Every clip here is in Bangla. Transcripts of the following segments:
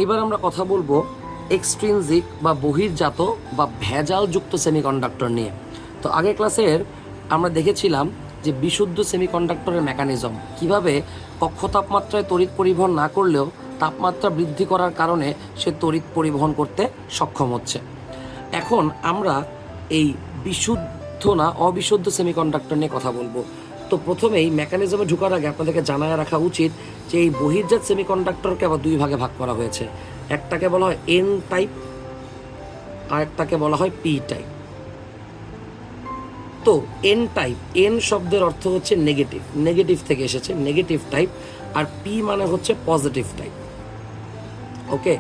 এবার আমরা কথা বলবো এক্সট্রিনজিক বা বহির্জাত বা ভেজালযুক্ত সেমিকন্ডাক্টর নিয়ে। তো আগের ক্লাসের আমরা দেখেছিলাম যে বিশুদ্ধ সেমিকন্ডাক্টরের মেকানিজম, কিভাবে কক্ষ তাপমাত্রায় তড়িৎ পরিবহন না করলেও তাপমাত্রা বৃদ্ধি করার কারণে সে তড়িৎ পরিবহন করতে সক্ষম হচ্ছে। এখন আমরা এই বিশুদ্ধ না অবিশুদ্ধ সেমিকন্ডাক্টর নিয়ে কথা বলবো। তো প্রথমেই মেকানিজমে ঢোকার আগে আপনাদেরকে জানায় রাখা উচিত যে এই বহির্জাত সেমিকন্ডাক্টরকে আবার দুই ভাগে ভাগ করা হয়েছে। একটাকে বলা হয় এন টাইপ আর একটাকে বলা হয় পি টাইপ। তো এন টাইপ, এন শব্দের অর্থ হচ্ছে নেগেটিভ, নেগেটিভ থেকে এসেছে নেগেটিভ টাইপ, আর পি মানে হচ্ছে পজিটিভ টাইপ। ওকে,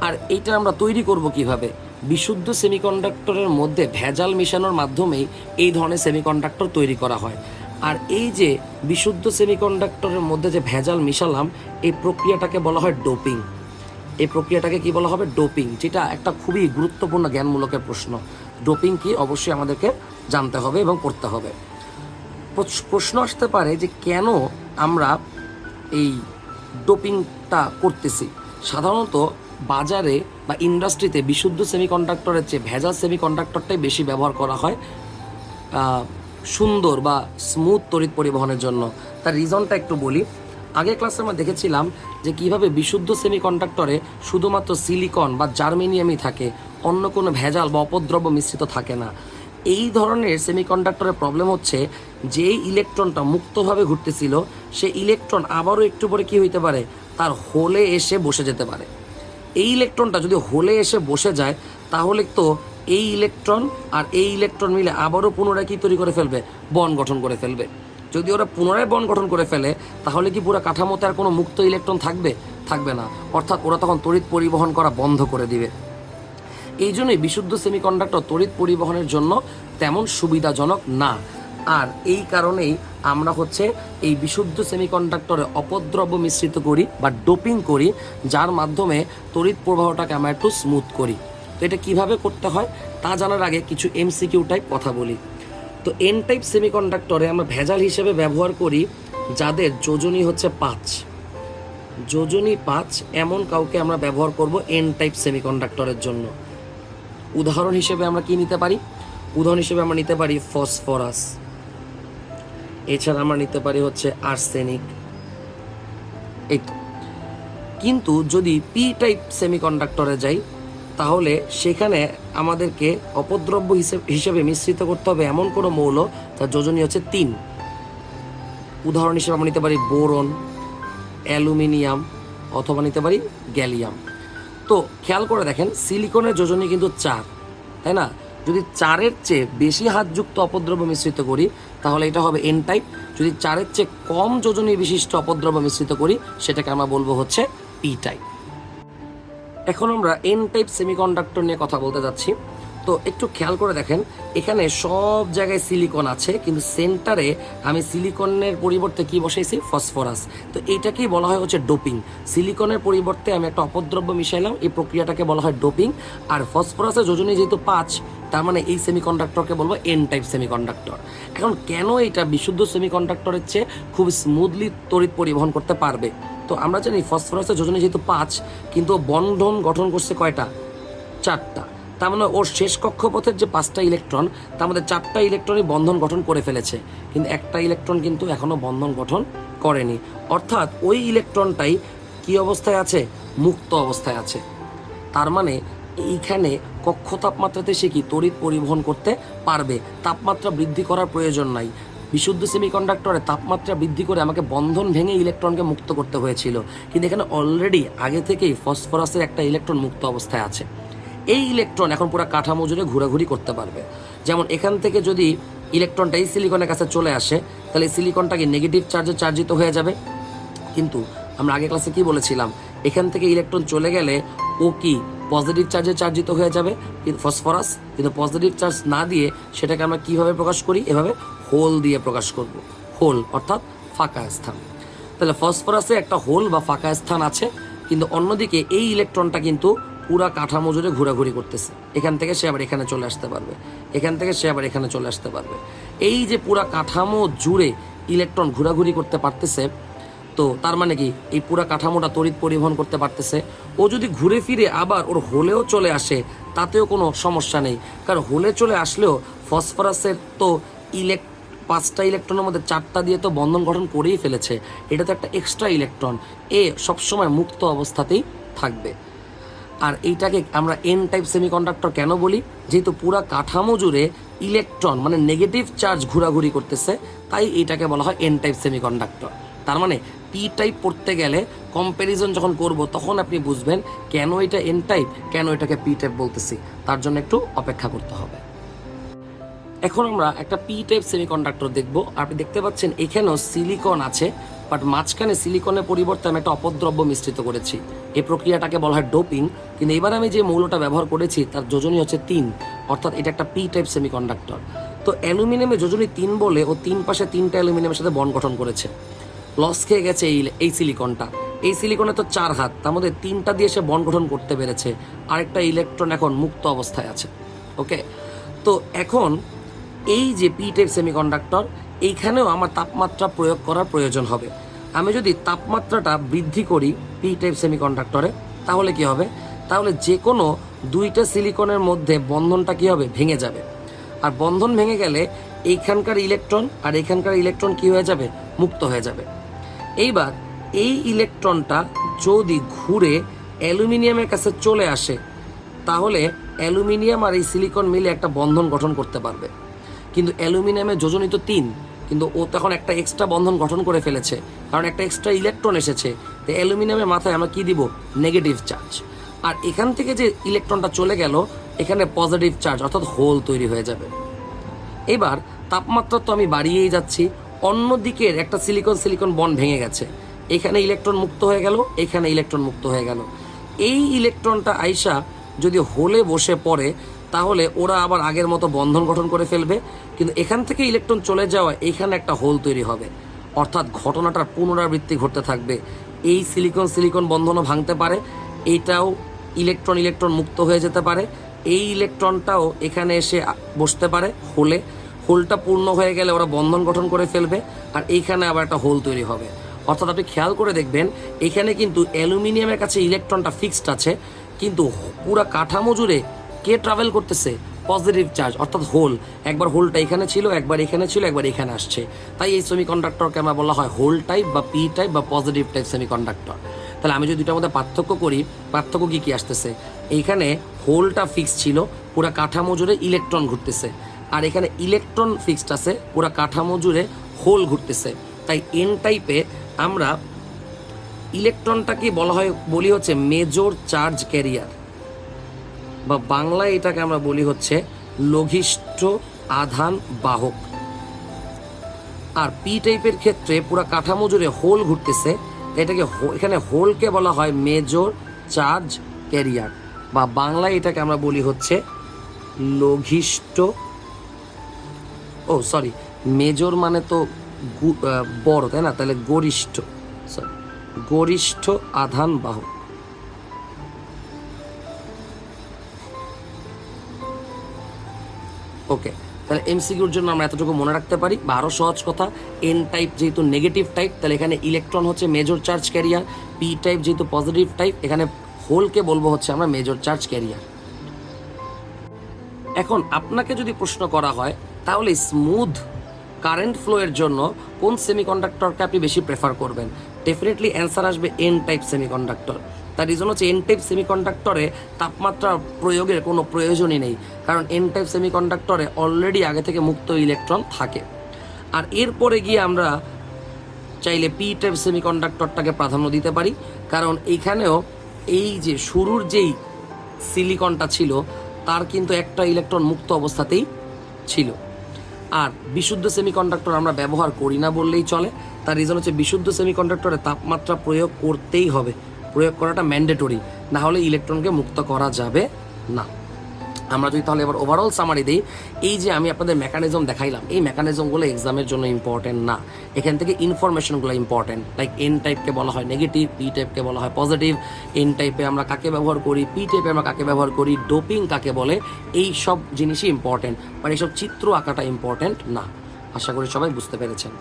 আর এইটা আমরা তৈরি করব কিভাবে? বিশুদ্ধ সেমিকন্ডাক্টরের মধ্যে ভেজাল মেশানোর মাধ্যমেই এই ধরনের সেমিকন্ডাক্টর তৈরি করা হয়। আর এই যে বিশুদ্ধ সেমিকন্ডাক্টরের মধ্যে যে ভেজাল মিশালাম, এই প্রক্রিয়াটাকে বলা হয় ডোপিং। এই প্রক্রিয়াটাকে কি বলা হবে? ডোপিং, যেটা একটা খুবই গুরুত্বপূর্ণ জ্ঞানমূলকের প্রশ্ন। ডোপিং কি অবশ্যই আমাদেরকে জানতে হবে এবং পড়তে হবে। প্রশ্ন আসতে পারে যে কেন আমরা এই ডোপিংটা করতেছি। সাধারণত বাজারে বা ইন্ডাস্ট্রিতে বিশুদ্ধ সেমিকন্ডাক্টরের চেয়ে ভেজাল সেমিকন্ডাক্টরটাই বেশি ব্যবহার করা হয় সুন্দর বা স্মুথ তড়িৎ পরিবহনের জন্য। তার রিজনটা একটু বলি। আগের ক্লাসে আমরা দেখেছিলাম যে কিভাবে বিশুদ্ধ সেমিকন্ডাক্টরে শুধুমাত্র সিলিকন বা জার্মেনিয়ামই থাকে, অন্য কোনো ভেজাল বা অপদ্রব্য মিশ্রিত থাকে না। এই ধরনের সেমিকন্ডাক্টরের প্রবলেম হচ্ছে যে ইলেকট্রনটা মুক্তভাবে ঘুরতেছিল, সে ইলেকট্রন আবারও একটু পরে কি হইতে পারে? তার হোলে এসে বসে যেতে পারে। এই ইলেকট্রনটা যদি হোলে এসে বসে যায়, তাহলে তো এই ইলেকট্রন আর এই ইলেকট্রন মিলে আবারও পুনরায় কি তৈরি করে ফেলবে? বন্ড গঠন করে ফেলবে। যদি ওরা পুনরায় বন্ড গঠন করে ফেলে, তাহলে কি পুরো কাঠামোতে আর কোনো মুক্ত ইলেকট্রন থাকবে? থাকবে না। অর্থাৎ ওরা তখন তড়িৎ পরিবহন করা বন্ধ করে দিবে। এই জন্যই বিশুদ্ধ সেমিকন্ডাক্টর তড়িৎ পরিবহনের জন্য তেমন সুবিধাজনক না। আর এই কারণেই আমরা হচ্ছে এই বিশুদ্ধ সেমিকন্ডাক্টরে অপদ্রব্য মিশ্রিত করি বা ডোপিং করি, যার মাধ্যমে তড়িৎ প্রবাহটাকে আমরা একটু স্মুথ করি। তো এটা কিভাবে করতে হয় তা জানার আগে কিছু এমসিকিউ টাইপ কথা বলি। তো এন টাইপ সেমিকন্ডাক্টরে আমরা ভেজাল হিসেবে ব্যবহার করি যাদের যোজনী হচ্ছে 5, যোজনী 5 এমন কাউকে আমরা ব্যবহার করব এন টাইপ সেমিকন্ডাক্টরের জন্য। উদাহরণ হিসেবে আমরা কি নিতে পারি? উদাহরণ হিসেবে আমরা নিতে পারি ফসফরাস, এছাড়া আমরা নিতে পারি হচ্ছে আর্সেনিক, এই তো। কিন্তু যদি পি টাইপ সেমিকন্ডাক্টরে যাই, তাহলে সেখানে আমাদেরকে অপদ্রব্য হিসেবে মিশ্রিত করতে হবে এমন কোনো মৌল যার যোজনী হচ্ছে 3। উদাহরণ হিসেবে আমরা নিতে পারি বোরন, অ্যালুমিনিয়াম, অথবা নিতে পারি গ্যালিয়াম। তো খেয়াল করে দেখেন, সিলিকনের যোজনী কিন্তু 4, তাই না? যদি 4-এর চেয়ে বেশি হাতযুক্ত অপদ্রব্য মিশ্রিত করি, তাহলে এটা হবে এন টাইপ। যদি 4-এর চেয়ে কম যোজনী বিশিষ্ট অপদ্রব্য মিশ্রিত করি, সেটাকে আমরা বলবো হচ্ছে পি টাইপ। এখন আমরা এন টাইপ সেমিকন্ডাক্টর নিয়ে কথা বলতে যাচ্ছি। তো একটু খেয়াল করে দেখেন, এখানে সব জায়গায় সিলিকন আছে, কিন্তু সেন্টারে আমি সিলিকনের পরিবর্তে কি বসাইছি? ফসফরাস। তো এইটাকেই বলা হয় হচ্ছে ডোপিং। সিলিকনের পরিবর্তে আমি একটা অপদ্রব্য মিশাইলাম, এই প্রক্রিয়াটাকে বলা হয় ডোপিং। আর ফসফরাসের যোজনী যেহেতু 5, তার মানে এই সেমিকন্ডাক্টরকে বলবো এন টাইপ সেমিকন্ডাক্টর। এখন কেন এটা বিশুদ্ধ সেমিকন্ডাক্টরের চেয়ে খুব স্মুথলি তড়িৎ পরিবহন করতে পারবে? তো আমরা জানি ফসফরাসের যোজনী যেহেতু 5, কিন্তু বন্ধন গঠন করছে কয়টা? 4টা। তার মানে ওর শেষ কক্ষপথের যে 5টা ইলেকট্রন, তার মধ্যে 4টা ইলেকট্রনই বন্ধন গঠন করে ফেলেছে, কিন্তু একটা ইলেকট্রন কিন্তু এখনও বন্ধন গঠন করেনি। অর্থাৎ ওই ইলেকট্রনটাই কি অবস্থায় আছে? মুক্ত অবস্থায় আছে। তার মানে এইখানে কক্ষ তাপমাত্রাতে সে কি তড়িৎ পরিবহন করতে পারবে, তাপমাত্রা বৃদ্ধি করার প্রয়োজন নাই। বিশুদ্ধ সেমিকন্ডাক্টরে তাপমাত্রা বৃদ্ধি করে আমাকে বন্ধন ভেঙে ইলেকট্রনকে মুক্ত করতে হয়েছিল, কিন্তু এখানে অলরেডি আগে থেকেই ফসফরাসের একটা ইলেকট্রন মুক্ত অবস্থায় আছে। এই ইলেকট্রন এখন পুরো কাঠামো জুড়ে ঘোরাঘুরি করতে পারবে। যেমন এখান থেকে যদি ইলেকট্রনটা এই সিলিকনের কাছে চলে আসে, তাহলে এই সিলিকনটাকে নেগেটিভ চার্জে চার্জিত হয়ে যাবে। কিন্তু আমরা আগে ক্লাসে কি বলেছিলাম? এখান থেকে ইলেকট্রন চলে গেলে ও কি পজিটিভ চার্জে চার্জিত হয়ে যাবে, কিন্তু ফসফরাস। কিন্তু পজিটিভ চার্জ না দিয়ে সেটাকে আমরা কীভাবে প্রকাশ করি? এভাবে হোল দিয়ে প্রকাশ করব। হোল অর্থাৎ ফাঁকা স্থান। তাহলে ফসফরাসে একটা হোল বা ফাঁকা স্থান আছে, কিন্তু অন্যদিকে এই ইলেকট্রনটা কিন্তু পুরা কাঠামো জুড়ে ঘোরাঘুরি করতেছে। এখান থেকে সে আবার এখানে চলে আসতে পারবে, এখান থেকে সে আবার এখানে চলে আসতে পারবে। এই যে পুরা কাঠামো জুড়ে ইলেকট্রন ঘোরাঘুরি করতে পারতেছে, তো তার মানে কি এই পুরা কাঠামোটা তড়িৎ পরিবহন করতে পারতেছে। ও যদি ঘুরে ফিরে আবার ওর হোলেও চলে আসে তাতেও কোনো সমস্যা নেই, কারণ হোলে চলে আসলেও ফসফরাসের তো 5টা ইলেকট্রনের মধ্যে 4টা দিয়ে তো বন্ধন গঠন করেই ফেলেছে, এটা তো একটা এক্সট্রা ইলেকট্রন, এ সবসময় মুক্ত অবস্থাতেই থাকবে। আর এইটাকে আমরা এন টাইপ সেমিকন্ডাক্টর কেন বলি, যেহেতু পুরা কাঠামো জুড়ে ইলেকট্রন মানে নেগেটিভ চার্জ ঘোরাঘুরি করতেছে, তাই এইটাকে বলা হয় এন টাইপ সেমিকন্ডাক্টর। তার মানে পি টাইপ পড়তে গেলে কম্প্যারিজন যখন করব তখন আপনি বুঝবেন কেন এটা এন টাইপ, কেন এটাকে পি টাইপ বলতেছি, তার জন্য একটু অপেক্ষা করতে হবে। এখন আমরা একটা পি টাইপ সেমিকন্ডাক্টর দেখব। আপনি দেখতে পাচ্ছেন এখানেও সিলিকন আছে, বাট মাঝখানে সিলিকনের পরিবর্তে আমি একটা অপদ্রব্য মিশ্রিত করেছি। এই প্রক্রিয়াটাকে বলা হয় ডোপিং। কিন্তু এবার আমি যে মৌলটা ব্যবহার করেছি তার যোজনী হচ্ছে 3, অর্থাৎ এটা একটা পি টাইপ সেমিকন্ডাক্টর। তো অ্যালুমিনিয়ামে যোজনী 3 বলে ও 3 পাশে 3টা অ্যালুমিনিয়ামের সাথে বন্ড গঠন করেছে। লস খেয়ে গেছে এই সিলিকনটা। এই সিলিকনে তো 4 হাত, তার মধ্যে 3টা দিয়ে সে বন্ড গঠন করতে পেরেছে, আরেকটা ইলেকট্রন এখন মুক্ত অবস্থায় আছে। ওকে, তো এখন এই যে পি টাইপ সেমিকন্ডাক্টর, এইখানেও আমার তাপমাত্রা প্রয়োগ করার প্রয়োজন হবে। আমি যদি তাপমাত্রাটা বৃদ্ধি করি পি টাইপ সেমিকন্ডাক্টরে, তাহলে কি হবে, তাহলে যে কোনো 2টা সিলিকনের মধ্যে বন্ধনটা কি হবে, ভেঙে যাবে। আর বন্ধন ভেঙে গেলে এইখানকার ইলেকট্রন আর এইখানকার ইলেকট্রন কি হয়ে যাবে, মুক্ত হয়ে যাবে। এইবার এই ইলেকট্রনটা যদি ঘুরে অ্যালুমিনিয়ামের কাছে চলে আসে, তাহলে অ্যালুমিনিয়াম আর এই সিলিকন মিলে একটা বন্ধন গঠন করতে পারবে। কিন্তু অ্যালুমিনিয়ামের যোজনী তো 3, কিন্তু ও তখন একটা এক্সট্রা বন্ধন গঠন করে ফেলেছে, কারণ একটা এক্সট্রা ইলেকট্রন এসেছে। তো অ্যালুমিনিয়ামের মাথায় আমরা কি দিব, নেগেটিভ চার্জ। আর এখান থেকে যে ইলেকট্রনটা চলে গেল, এখানে পজিটিভ চার্জ অর্থাৎ হোল তৈরি হয়ে যাবে। এবার তাপমাত্রা তো আমি বাড়িয়েই যাচ্ছি, অন্য দিকের একটা সিলিকন বন্ড ভেঙে গেছে, এখানে ইলেকট্রন মুক্ত হয়ে গেল, এখানে ইলেকট্রন মুক্ত হয়ে গেল। এই ইলেকট্রনটা আইসা যদি হোলে বসে পড়ে, তাহলে ওরা আবার আগের মতো বন্ধন গঠন করে ফেলবে, কিন্তু এখান থেকে ইলেকট্রন চলে যাওয়া এইখানে একটা হোল তৈরি হবে, অর্থাৎ ঘটনাটার পুনরাবৃত্তি ঘটতে থাকবে। এই সিলিকন বন্ধনও ভাঙতে পারে, এইটাও ইলেকট্রন মুক্ত হয়ে যেতে পারে, এই ইলেকট্রনটাও এখানে এসে বসতে পারে হোলটা পূর্ণ হয়ে গেলে ওরা বন্ধন গঠন করে ফেলবে, আর এইখানে আবার একটা হোল তৈরি হবে। অর্থাৎ আপনি খেয়াল করে দেখবেন এখানে কিন্তু অ্যালুমিনিয়ামের কাছে ইলেকট্রনটা ফিক্সড আছে, কিন্তু পুরা কাঠামো জুড়ে কে ট্রাভেল করতেছে, পজিটিভ চার্জ অর্থাৎ হোল। একবার হোলটা এখানে ছিল, একবার এখানে ছিল, একবার এখানে আসছে। তাই এই সেমিকন্ডাক্টরকে আমরা বলা হয় হোল টাইপ বা পি টাইপ বা পজিটিভ টাইপ সেমিকন্ডাক্টর। তাহলে আমি যদি দুটার মধ্যে পার্থক্য করি, পার্থক্য কি আসতেছে, এইখানে হোলটা ফিক্স ছিল, পুরা কাঠামো জুড়ে ইলেকট্রন ঘুরতেছে, আর এখানে ইলেকট্রন ফিক্সড আছে, পুরা কাঠামো জুড়ে হোল ঘুরতেছে। তাই এন টাইপে আমরা ইলেকট্রনটাকে বলি হচ্ছে মেজর চার্জ ক্যারিয়ার, বা বাংলায় এটাকে আমরা বলি হচ্ছে লঘিষ্ঠ আধান বাহক। আর পি টাইপের ক্ষেত্রে পুরো কাঠামো জুড়ে হোল ঘুরতেছে, এটাকে এখানে হোলকে বলা হয় মেজর চার্জ ক্যারিয়ার, বা বাংলায় এটাকে আমরা বলি হচ্ছে লঘিষ্ঠ, মেজর মানে তো বড়, তাই না, তাহলে গরিষ্ঠ আধান বাহক। ওকে, তাহলে এমসিকিউর জন্য আমরা এতটুকু মনে রাখতে পারি। বা আরও সহজ কথা, এন টাইপ যেহেতু নেগেটিভ টাইপ, তাহলে এখানে ইলেকট্রন হচ্ছে major charge carrier. P type যেহেতু পজিটিভ টাইপ, এখানে হোলকে বলবো হচ্ছে আমরা মেজর চার্জ ক্যারিয়ার। এখন আপনাকে যদি প্রশ্ন করা হয় তাহলে স্মুথ কারেন্ট ফ্লো এর জন্য কোন সেমিকন্ডাক্টরকে আপনি বেশি প্রেফার করবেন, ডেফিনেটলি অ্যান্সার আসবে এন টাইপ সেমিকন্ডাক্টর। তার রিজন হচ্ছে এন টাইপ সেমিকন্ডাক্টরে তাপমাত্রা প্রয়োগের কোনো প্রয়োজনই নেই, কারণ এন টাইপ সেমিকন্ডাক্টরে অলরেডি আগে থেকে মুক্ত ইলেকট্রন থাকে। আর এরপরে গিয়ে আমরা চাইলে পি টাইপ সেমিকন্ডাক্টরটাকে প্রাধান্য দিতে পারি, কারণ এইখানেও এই যে শুরুর যেই সিলিকনটা ছিল তার কিন্তু একটা ইলেকট্রন মুক্ত অবস্থাতেই ছিল। আর বিশুদ্ধ সেমিকন্ডাক্টর আমরা ব্যবহার করি না বললেই চলে। তার রিজন হচ্ছে বিশুদ্ধ সেমিকন্ডাক্টরে তাপমাত্রা প্রয়োগ করতেই হবে, প্রয়োগ করাটা ম্যান্ডেটরি, না হলে ইলেকট্রনকে মুক্ত করা যাবে না। আমরা যদি তাহলে এবার ওভারঅল সামারি দিই, এই যে আমি আপনাদের মেকানিজম দেখাইলাম, এই মেকানিজমগুলো এক্সামের জন্য ইম্পর্টেন্ট না, এখান থেকে ইনফরমেশনগুলো ইম্পর্টেন্ট। লাইক এন টাইপকে বলা হয় নেগেটিভ, পি টাইপকে বলা হয় পজিটিভ, এন টাইপে আমরা কাকে ব্যবহার করি, পি টাইপে আমরা কাকে ব্যবহার করি, ডোপিং কাকে বলে, এই সব জিনিসই ইম্পর্টেন্ট, মানে এইসব চিত্র আঁকাটা ইম্পর্টেন্ট না। আশা করি সবাই বুঝতে পেরেছেন।